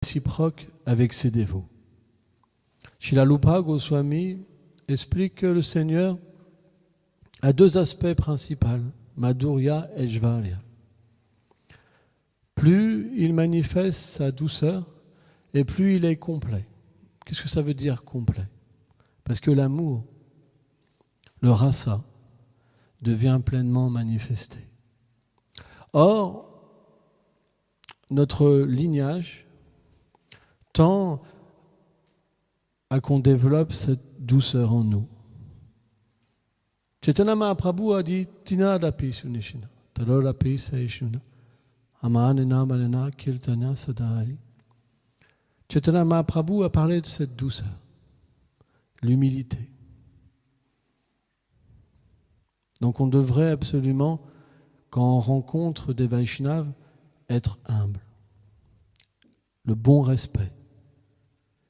réciproque avec ses dévots. Srila Rupa Goswami explique que le Seigneur a deux aspects principaux, Madhurya et Jvarya. Plus il manifeste sa douceur, et plus il est complet. Qu'est-ce que ça veut dire complet? Parce que l'amour, le rasa, devient pleinement manifesté. Or, notre lignage tend à qu'on développe cette douceur en nous. Chaitanya Mahaprabhu a dit Tinadapi Sunishina, Talorapi Saishuna, Amanena Manena Kirtanya Sadhari. Chaitanya Mahaprabhu a parlé de cette douceur, l'humilité. Donc on devrait absolument, quand on rencontre des Vaishnavas, être humble, le bon respect,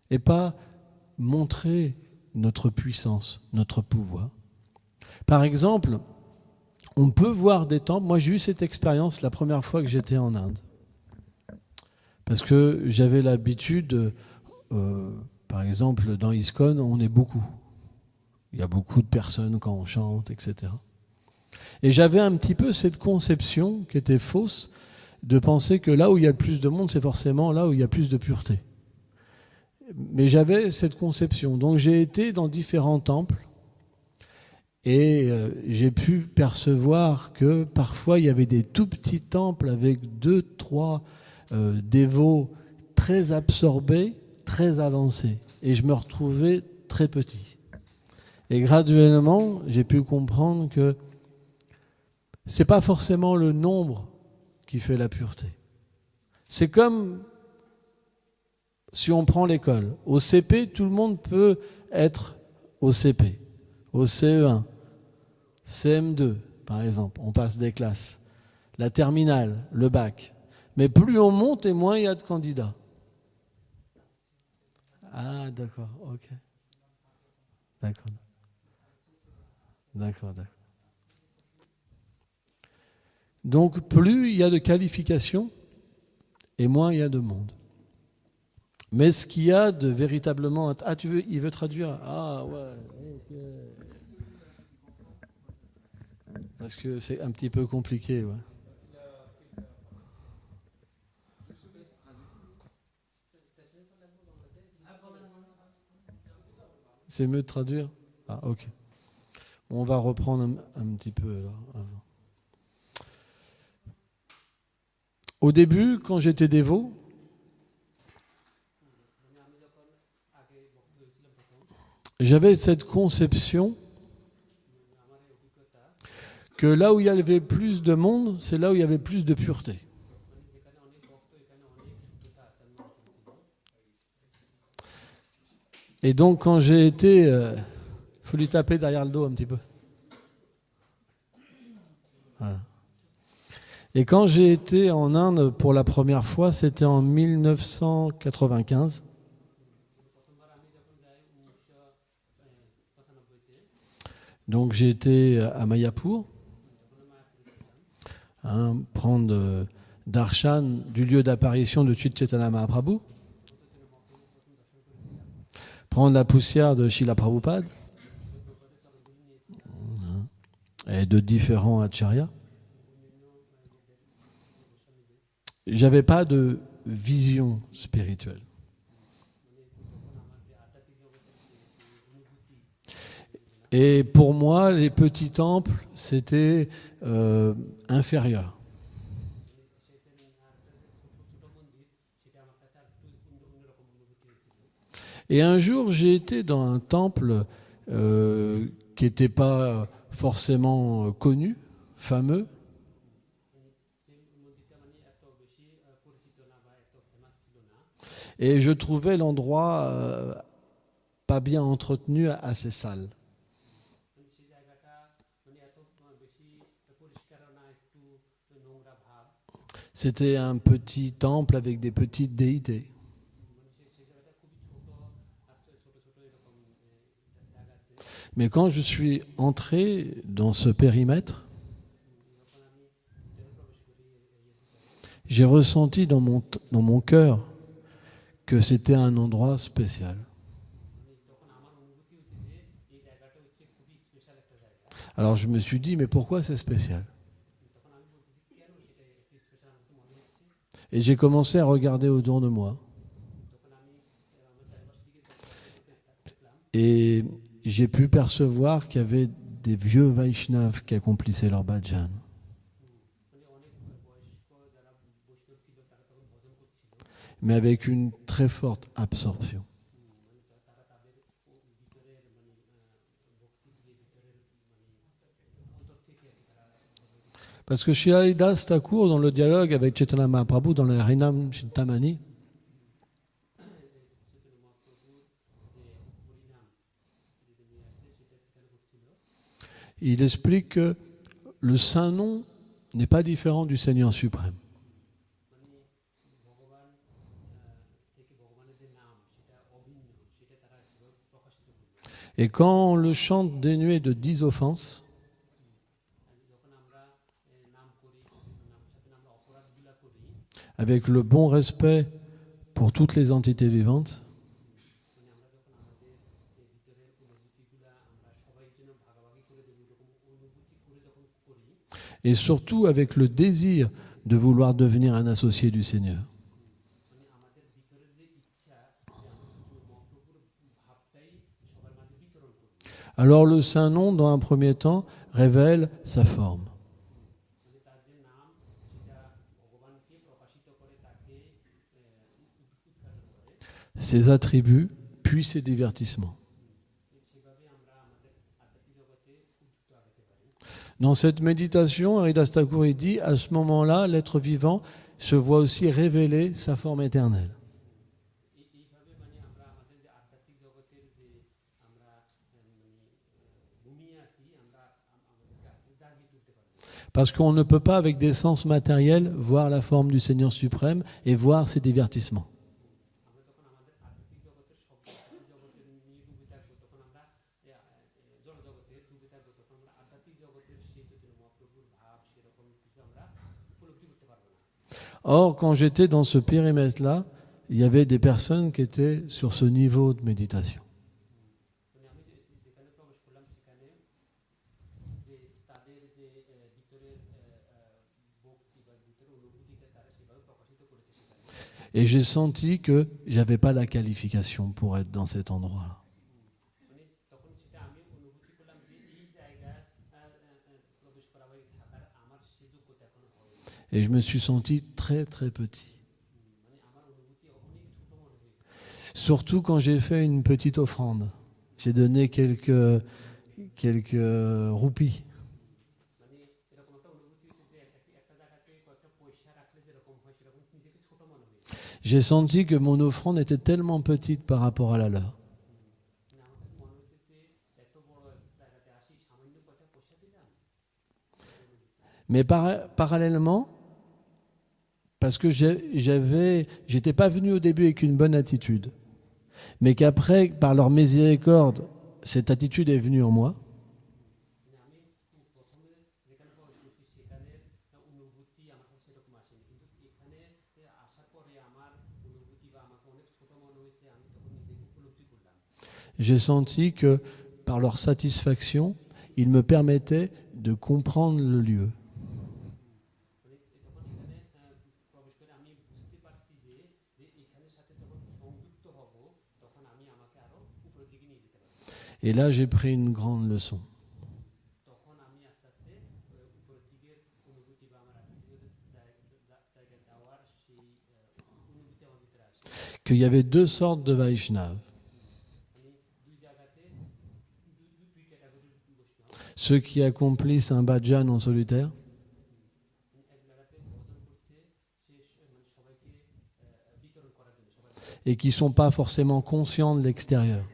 et pas montrer notre puissance, notre pouvoir. Par exemple, on peut voir des temples. Moi, j'ai eu cette expérience la première fois que j'étais en Inde. Parce que j'avais l'habitude, par exemple, dans ISKCON, on est beaucoup. Il y a beaucoup de personnes quand on chante, etc. Et j'avais un petit peu cette conception qui était fausse de penser que là où il y a le plus de monde, c'est forcément là où il y a plus de pureté. Mais j'avais cette conception. Donc j'ai été dans différents temples et j'ai pu percevoir que parfois il y avait des tout petits temples avec 2, 3 dévots très absorbés, très avancés. Et je me retrouvais très petit. Et graduellement, j'ai pu comprendre que ce n'est pas forcément le nombre qui fait la pureté. C'est comme si on prend l'école. Au CP, tout le monde peut être au CP. Au CE1, CM2, par exemple, on passe des classes. La terminale, le bac. Mais plus on monte et moins il y a de candidats. Ah, d'accord, ok. D'accord. Donc, plus il y a de qualifications et moins il y a de monde. Mais ce qu'il y a de véritablement... Ah, il veut traduire? Ah, ouais, ok. Parce que c'est un petit peu compliqué, ouais. C'est mieux de traduire? Ah, ok. On va reprendre un petit peu alors. Au début, quand j'étais dévot, j'avais cette conception que là où il y avait plus de monde, c'est là où il y avait plus de pureté. Et donc quand j'ai été... faut lui taper derrière le dos un petit peu. Voilà. Et quand j'ai été en Inde pour la première fois, c'était en 1995. Donc j'ai été à Mayapur, prendre darshan du lieu d'apparition de Sri Chaitanya Mahaprabhu, prendre la poussière de Srila Prabhupada et de différents acharyas. J'avais pas de vision spirituelle. Et pour moi, les petits temples, c'était inférieur. Et un jour, j'ai été dans un temple qui n'était pas forcément connu, fameux. Et je trouvais l'endroit pas bien entretenu, assez sale. C'était un petit temple avec des petites déités. Mais quand je suis entré dans ce périmètre, j'ai ressenti dans mon cœur que c'était un endroit spécial. Alors je me suis dit, mais pourquoi c'est spécial? Et j'ai commencé à regarder autour de moi. Et j'ai pu percevoir qu'il y avait des vieux Vaishnavas qui accomplissaient leur bhajan. Mais avec une très forte absorption. Parce que Srila Haridas Thakur, dans le dialogue avec Chaitanya Mahaprabhu, dans le Harinam Chintamani, il explique que le saint nom n'est pas différent du Seigneur suprême. Et quand on le chante dénué de 10 offenses, avec le bon respect pour toutes les entités vivantes, et surtout avec le désir de vouloir devenir un associé du Seigneur. Alors le saint nom, dans un premier temps, révèle sa forme. Ses attributs, puis ses divertissements. Dans cette méditation, Haridas Thakur dit, à ce moment-là, l'être vivant se voit aussi révéler sa forme éternelle. Parce qu'on ne peut pas, avec des sens matériels, voir la forme du Seigneur suprême et voir ses divertissements. Or, quand j'étais dans ce périmètre-là, il y avait des personnes qui étaient sur ce niveau de méditation. Et j'ai senti que je n'avais pas la qualification pour être dans cet endroit-là. Et je me suis senti très très petit. Surtout quand j'ai fait une petite offrande. J'ai donné quelques roupies. J'ai senti que mon offrande était tellement petite par rapport à la leur. Mais parallèlement, parce que j'étais pas venu au début avec une bonne attitude, mais qu'après, par leur miséricorde, cette attitude est venue en moi. J'ai senti que par leur satisfaction, ils me permettaient de comprendre le lieu. Et là, j'ai pris une grande leçon. Qu'il y avait deux sortes de Vaishnavas. Ceux qui accomplissent un bhajan en solitaire, et qui ne sont pas forcément conscients de l'extérieur.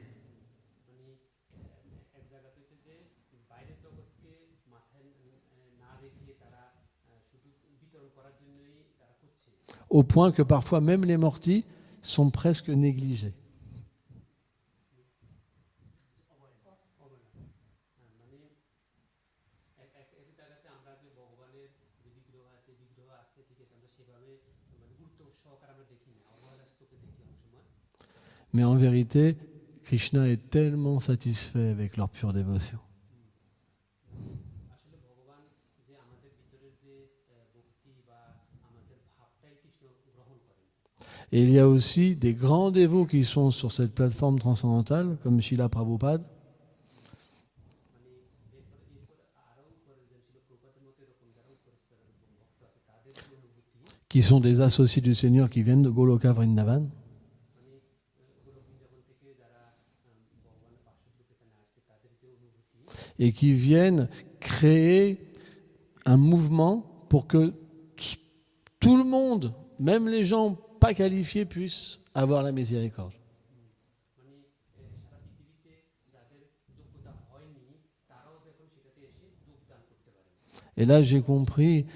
Au point que parfois même les mortis sont presque négligés. Mais en vérité, Krishna est tellement satisfait avec leur pure dévotion. Et il y a aussi des grands dévots qui sont sur cette plateforme transcendantale, comme Srila Prabhupada, qui sont des associés du Seigneur qui viennent de Goloka Vrindavan, et qui viennent créer un mouvement pour que tout le monde, même les gens pas qualifiés, puissent avoir la miséricorde. Et là, j'ai compris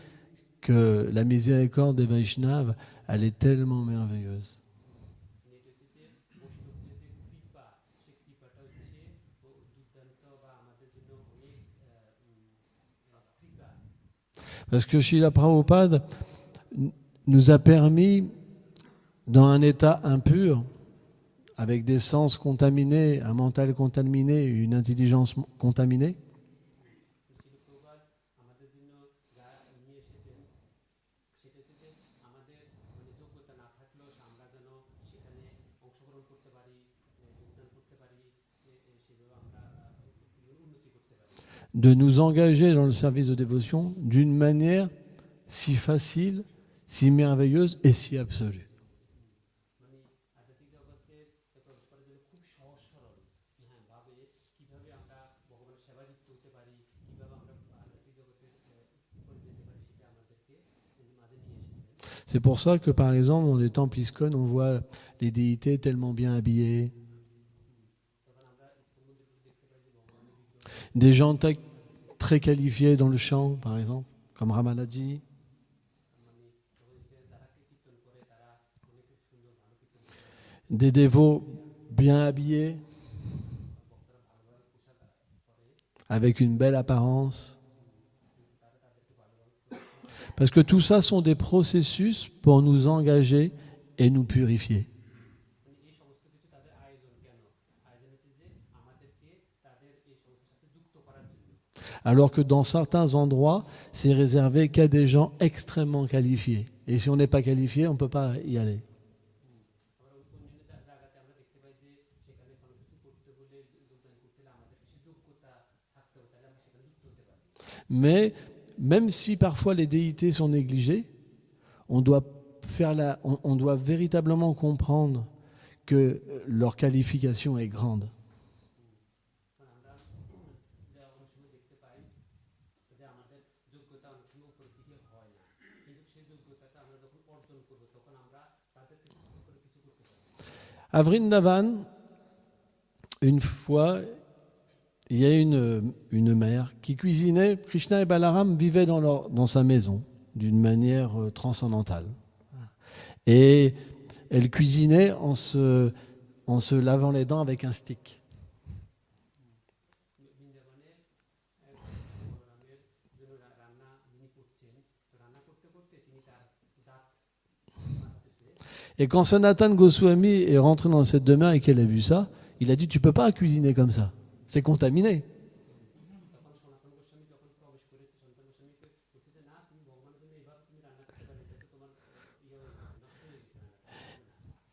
que la miséricorde des Vaishnavas, elle est tellement merveilleuse. Parce que Srila Prabhupada nous a permis, dans un état impur, avec des sens contaminés, un mental contaminé, une intelligence contaminée, de nous engager dans le service de dévotion d'une manière si facile, si merveilleuse et si absolue. C'est pour ça que, par exemple, dans les temples ISKCON, on voit les déités tellement bien habillés, des gens très qualifiés dans le chant, par exemple, comme Ramanaji, des dévots bien habillés, avec une belle apparence. Parce que tout ça sont des processus pour nous engager et nous purifier. Alors que dans certains endroits, c'est réservé qu'à des gens extrêmement qualifiés. Et si on n'est pas qualifié, on ne peut pas y aller. Mais même si parfois les déités sont négligées, on doit véritablement comprendre que leur qualification est grande. À Vrindavan, une fois, il y a une mère qui cuisinait. Krishna et Balaram vivaient dans sa maison d'une manière transcendantale. Et elle cuisinait en se lavant les dents avec un stick. Et quand Sanatan Goswami est rentré dans cette demeure et qu'elle a vu ça, il a dit « Tu ne peux pas cuisiner comme ça, c'est contaminé ».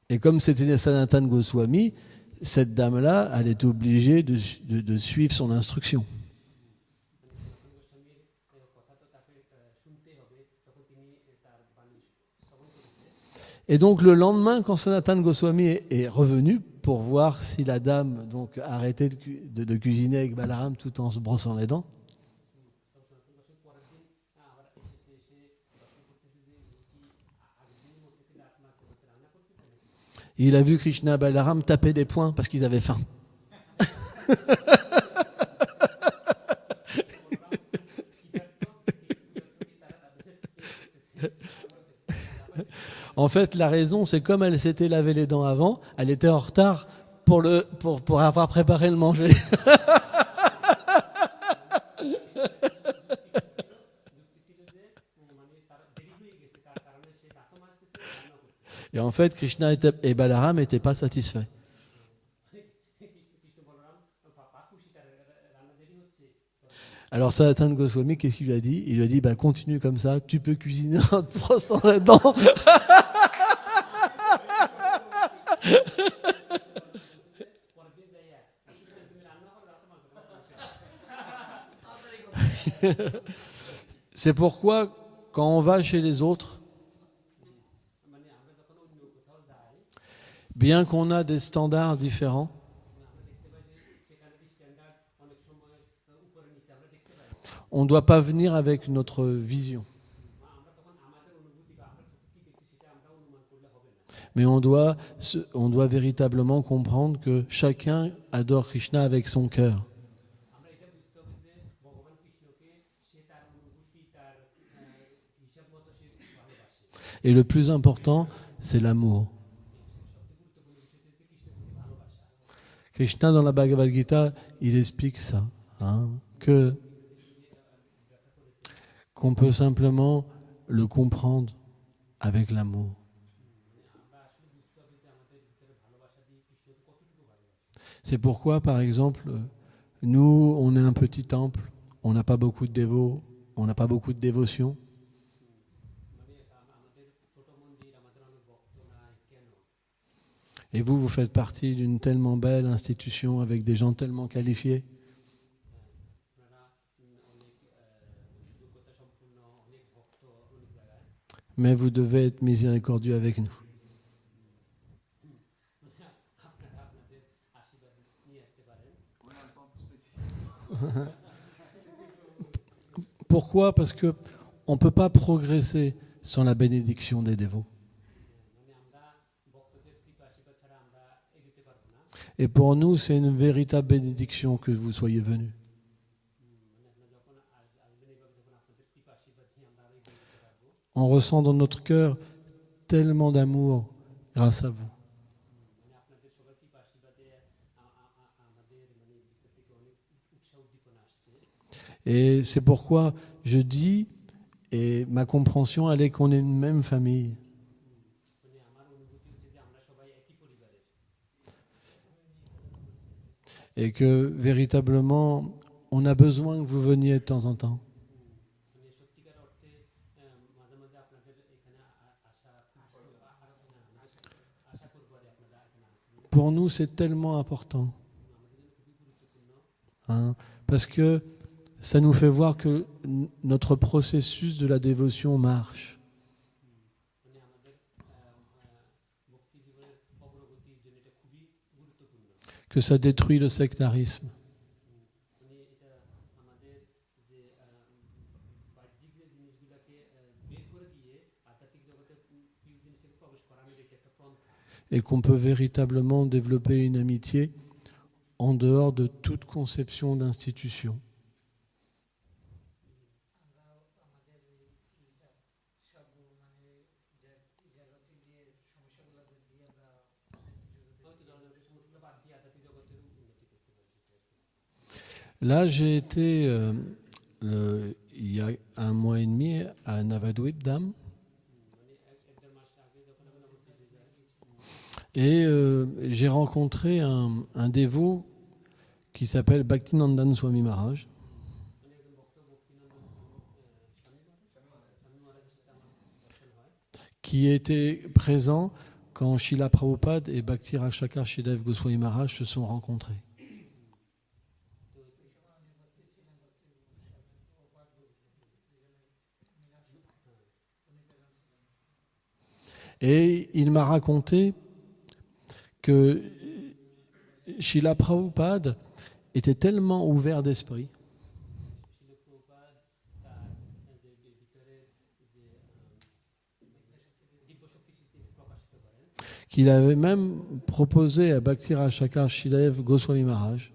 Et comme c'était Sanatan Goswami, cette dame-là, elle est obligée de suivre son instruction. Et donc le lendemain, quand Sanatan Goswami est revenu pour voir si la dame donc arrêtait de cuisiner avec Balaram tout en se brossant les dents, il a vu Krishna et Balaram taper des poings parce qu'ils avaient faim. En fait, la raison, c'est comme elle s'était lavé les dents avant, elle était en retard pour avoir préparé le manger. Et en fait, Krishna et Balaram n'étaient pas satisfaits. Alors Sanatana Goswami, qu'est-ce qu'il lui a dit? Il lui a dit, bah, continue comme ça, tu peux cuisiner en te brossant la dent. C'est pourquoi, quand on va chez les autres, bien qu'on a des standards différents, on ne doit pas venir avec notre vision. Mais on doit véritablement comprendre que chacun adore Krishna avec son cœur. Et le plus important, c'est l'amour. Krishna, dans la Bhagavad Gita, il explique ça, qu'on peut simplement le comprendre avec l'amour. C'est pourquoi, par exemple, nous, on est un petit temple, on n'a pas beaucoup de dévots, on n'a pas beaucoup de dévotion. Et vous, vous faites partie d'une tellement belle institution avec des gens tellement qualifiés. Mais vous devez être miséricordieux avec nous. Pourquoi? Parce qu'on ne peut pas progresser sans la bénédiction des dévots. Et pour nous, c'est une véritable bénédiction que vous soyez venus. On ressent dans notre cœur tellement d'amour grâce à vous. Et c'est pourquoi je dis, et ma compréhension, elle est qu'on est une même famille. Et que véritablement, on a besoin que vous veniez de temps en temps. Pour nous, c'est tellement important. Parce que ça nous fait voir que notre processus de la dévotion marche. Que ça détruit le sectarisme. Et qu'on peut véritablement développer une amitié en dehors de toute conception d'institution. Là, j'ai été, il y a 1 mois et demi, à Navadvip Dham. Et j'ai rencontré un dévot qui s'appelle Bhaktinandan Swami Maharaj. Qui était présent quand Srila Prabhupada et Bhakti Rakshakar Shridev Goswami Maharaj se sont rencontrés. Et il m'a raconté que Srila Prabhupada était tellement ouvert d'esprit qu'il avait même proposé à Bhakti Rakshakar Shridev Goswami Maharaj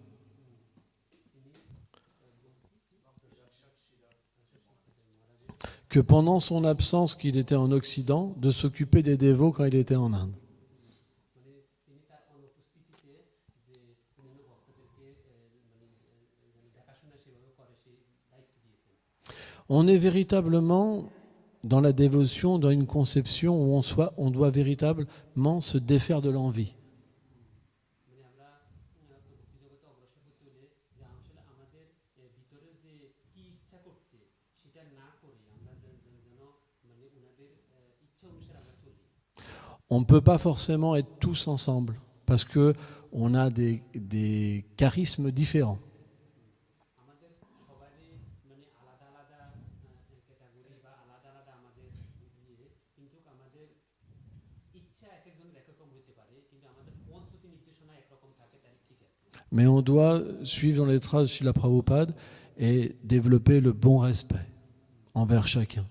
que pendant son absence qu'il était en Occident, de s'occuper des dévots quand il était en Inde. On est véritablement dans la dévotion, dans une conception où on doit véritablement se défaire de l'envie. on ne peut pas forcément être tous ensemble parce qu'on a des charismes différents. Mais on doit suivre dans les traces de Srila Prabhupada et développer le bon respect envers chacun.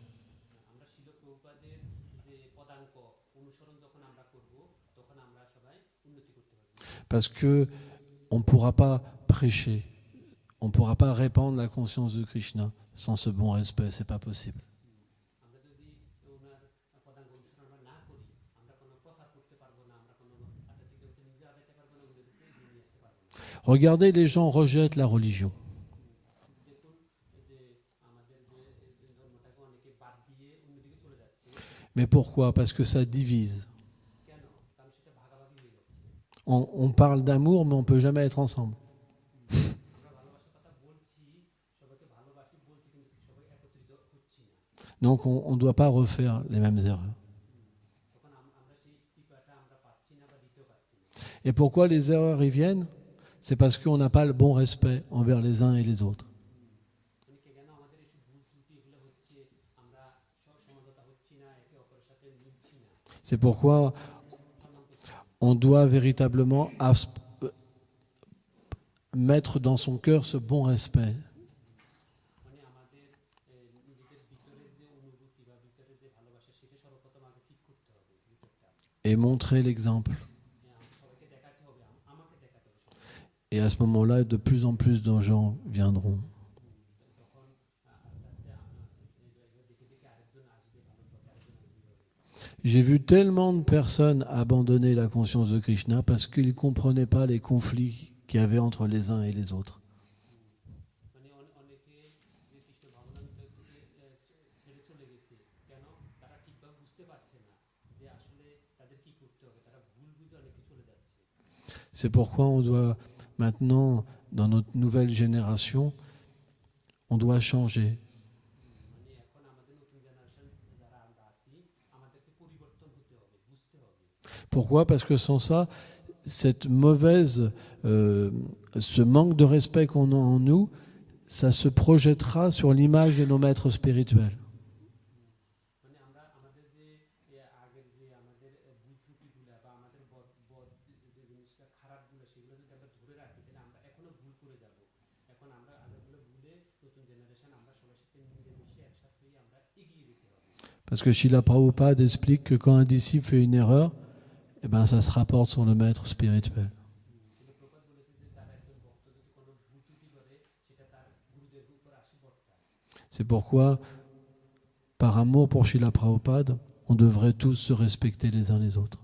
Parce qu'on ne pourra pas prêcher, on ne pourra pas répandre la conscience de Krishna sans ce bon respect, ce n'est pas possible. Regardez, les gens rejettent la religion. Mais pourquoi ? Parce que ça divise. On parle d'amour, mais on ne peut jamais être ensemble. Donc on ne doit pas refaire les mêmes erreurs. Et pourquoi les erreurs y viennent ? C'est parce qu'on n'a pas le bon respect envers les uns et les autres. C'est pourquoi on doit véritablement mettre dans son cœur ce bon respect. Et montrer l'exemple. Et à ce moment-là, de plus en plus de gens viendront. J'ai vu tellement de personnes abandonner la conscience de Krishna parce qu'ils ne comprenaient pas les conflits qu'il y avait entre les uns et les autres. C'est pourquoi on doit maintenant, dans notre nouvelle génération, on doit changer. Pourquoi ? Parce que sans ça, cette mauvaise, ce manque de respect qu'on a en nous, ça se projettera sur l'image de nos maîtres spirituels. Parce que Srila Prabhupada explique que quand un disciple fait une erreur, eh ben, ça se rapporte sur le maître spirituel. C'est pourquoi, par amour pour Srila Prabhupada, on devrait tous se respecter les uns les autres.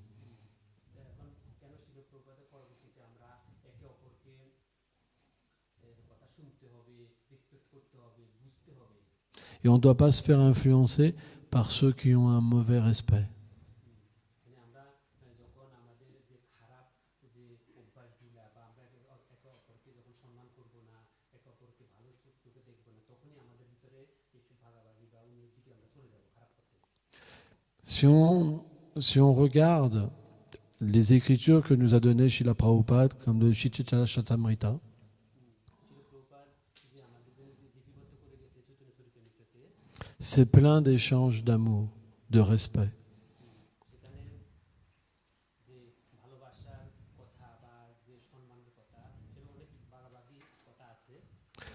Et on ne doit pas se faire influencer par ceux qui ont un mauvais respect. Si on regarde les écritures que nous a données Srila Prabhupada, comme le Chaitanya Charitamrita, c'est plein d'échanges d'amour, de respect.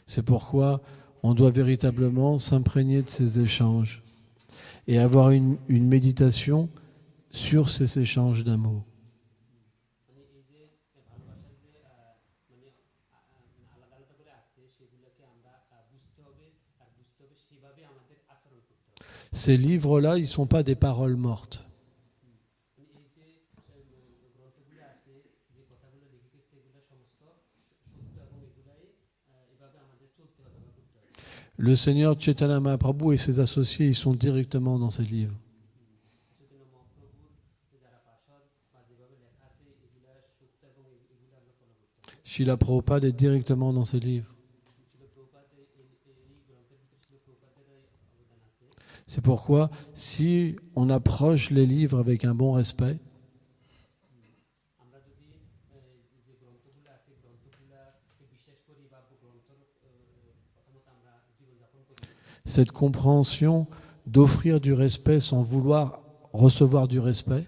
C'est pourquoi on doit véritablement s'imprégner de ces échanges et avoir une méditation sur ces échanges d'amour. Ces livres-là, ils ne sont pas des paroles mortes. Le Seigneur Chaitanya Mahaprabhu et ses associés, ils sont directement dans ces livres. Srila Prabhupada est directement dans ces livres. C'est pourquoi, si on approche les livres avec un bon respect, Cette compréhension d'offrir du respect sans vouloir recevoir du respect,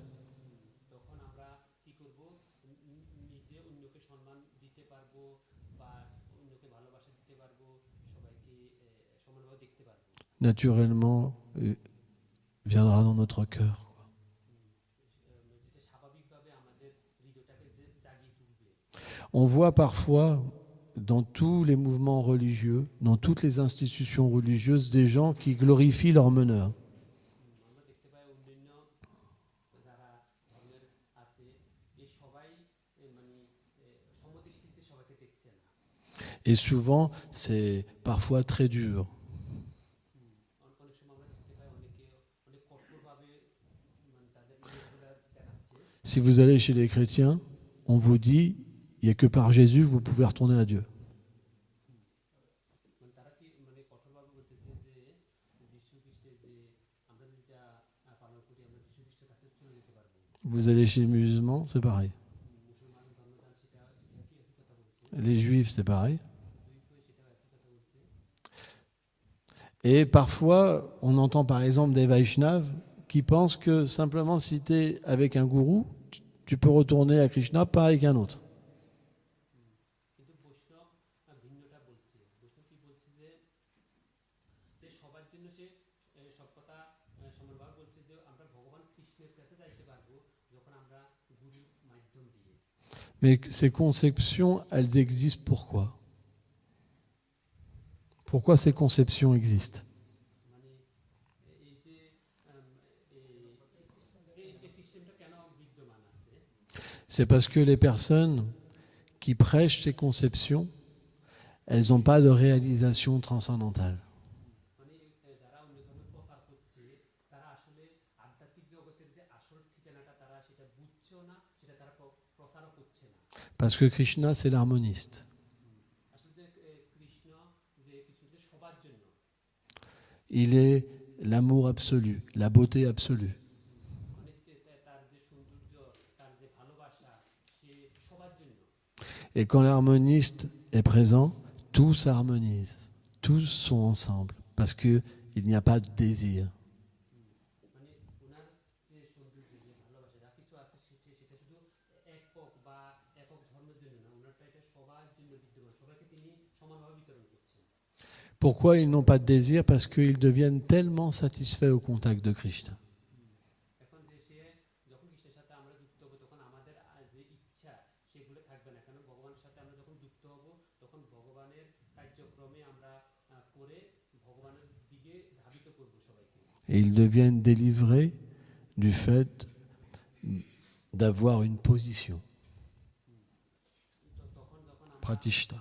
naturellement, viendra dans notre cœur. On voit parfois dans tous les mouvements religieux, dans toutes les institutions religieuses, des gens qui glorifient leur meneur. Et souvent, c'est parfois très dur. Si vous allez chez les chrétiens, on vous dit, il n'y a que par Jésus vous pouvez retourner à Dieu. Vous allez chez les musulmans, c'est pareil. Les juifs, c'est pareil. Et parfois, on entend par exemple des Vaishnavas qui pensent que simplement si tu es avec un gourou, tu peux retourner à Krishna, pas avec un autre. Mais ces conceptions, elles existent pourquoi ? Pourquoi ces conceptions existent ? C'est parce que les personnes qui prêchent ces conceptions, elles n'ont pas de réalisation transcendantale. Parce que Krishna, c'est l'harmoniste. Il est l'amour absolu, la beauté absolue. Et quand l'harmoniste est présent, tout s'harmonise. Tous sont ensemble. Parce qu'il n'y a pas de désir. Pourquoi ils n'ont pas de désir ? Parce qu'ils deviennent tellement satisfaits au contact de Krishna. Et ils deviennent délivrés du fait d'avoir une position. Pratishta.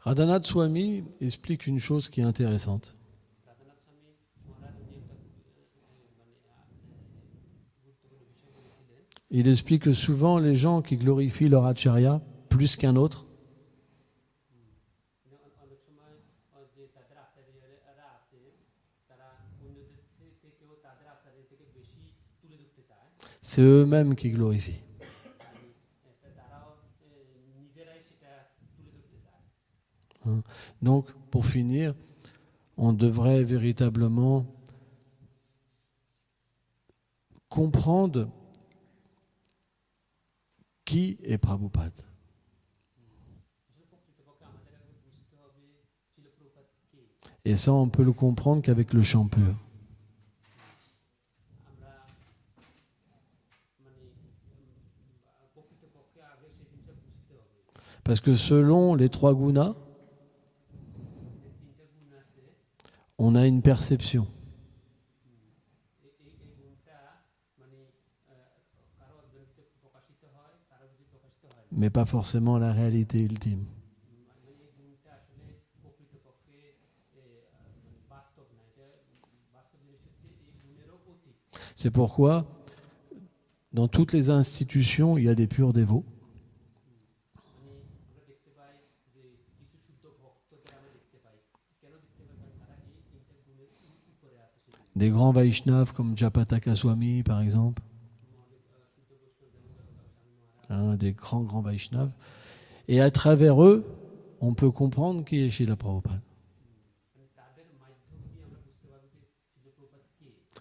Radhanath Swami explique une chose qui est intéressante. Il explique que souvent les gens qui glorifient leur acharya plus qu'un autre, c'est eux-mêmes qui glorifient. Donc, pour finir, on devrait véritablement comprendre qui est Prabhupada. Et ça, on peut le comprendre qu'avec le chant pur. Parce que selon les trois gunas, on a une perception. Mais pas forcément la réalité ultime. C'est pourquoi, dans toutes les institutions, il y a des purs dévots. Des grands Vaishnavas comme Japataka Swami, par exemple. Des grands Vaishnavas. Et à travers eux, on peut comprendre qui est Srila Prabhupada.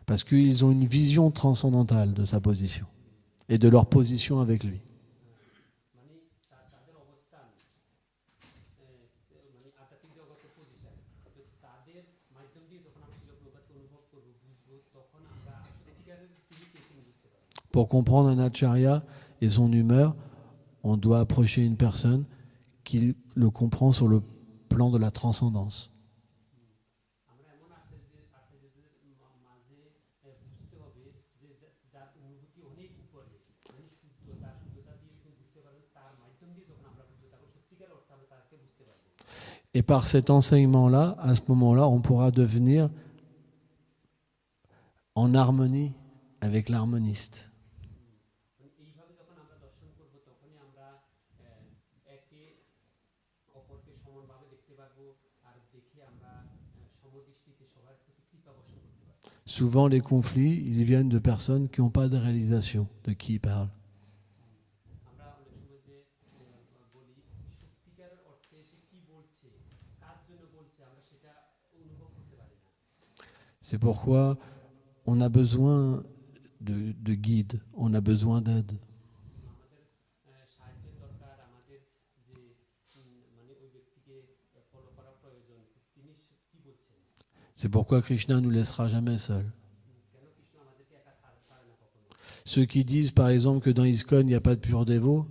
Parce qu'ils ont une vision transcendantale de sa position et de leur position avec lui. Pour comprendre un acharya et son humeur, on doit approcher une personne qui le comprend sur le plan de la transcendance. Et par cet enseignement-là, à ce moment-là, on pourra devenir en harmonie avec l'harmoniste. Souvent, les conflits, ils viennent de personnes qui n'ont pas de réalisation de qui ils parlent. C'est pourquoi on a besoin de guide, on a besoin d'aide. C'est pourquoi Krishna ne nous laissera jamais seuls. Ceux qui disent par exemple que dans ISKCON il n'y a pas de pur dévot,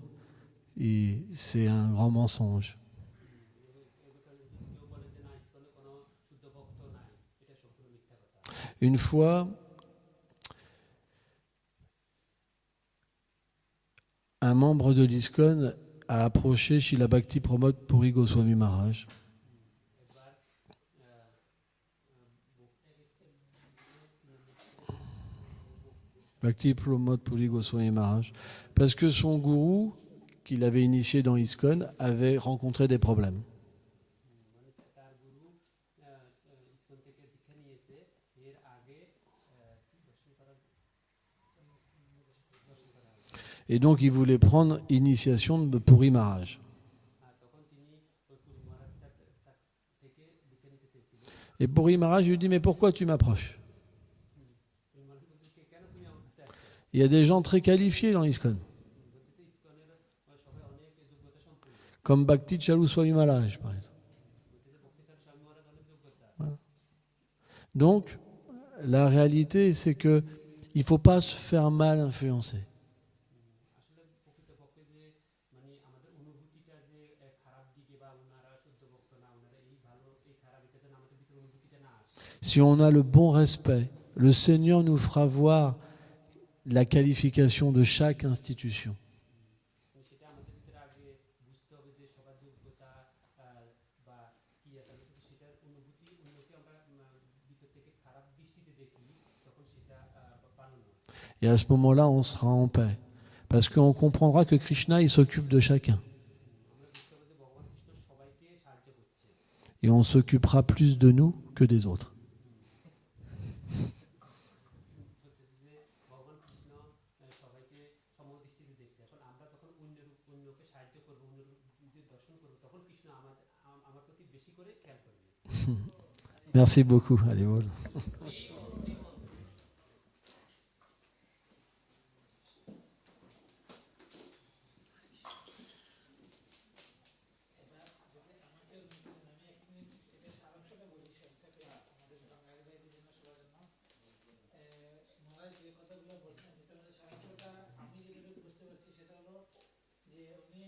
c'est un grand mensonge. Une fois, un membre de l'ISKCON a approché Srila Bhakti Pramod Puri Goswami Maharaj. Bhakti Pramod Puri Goswami Maharaj, parce que son gourou, qu'il avait initié dans ISKCON, avait rencontré des problèmes. Et donc il voulait prendre initiation de Puri Maharaj. Et Puri Maharaj lui dit, mais pourquoi tu m'approches? Il y a des gens très qualifiés dans l'ISKCON. Comme Bhakti Charu Swami Maharaj, par exemple. Voilà. Donc, la réalité, c'est qu'il ne faut pas se faire mal influencer. Si on a le bon respect, le Seigneur nous fera voir la qualification de chaque institution. Et à ce moment-là, on sera en paix. Parce qu'on comprendra que Krishna, il s'occupe de chacun. Et on s'occupera plus de nous que des autres. Merci beaucoup. Allez, voilà. কথাগুলো বলছেন সেটা সারাংশটা আমি যেটুকু বুঝতে পারছি সেটা হলো যে উনি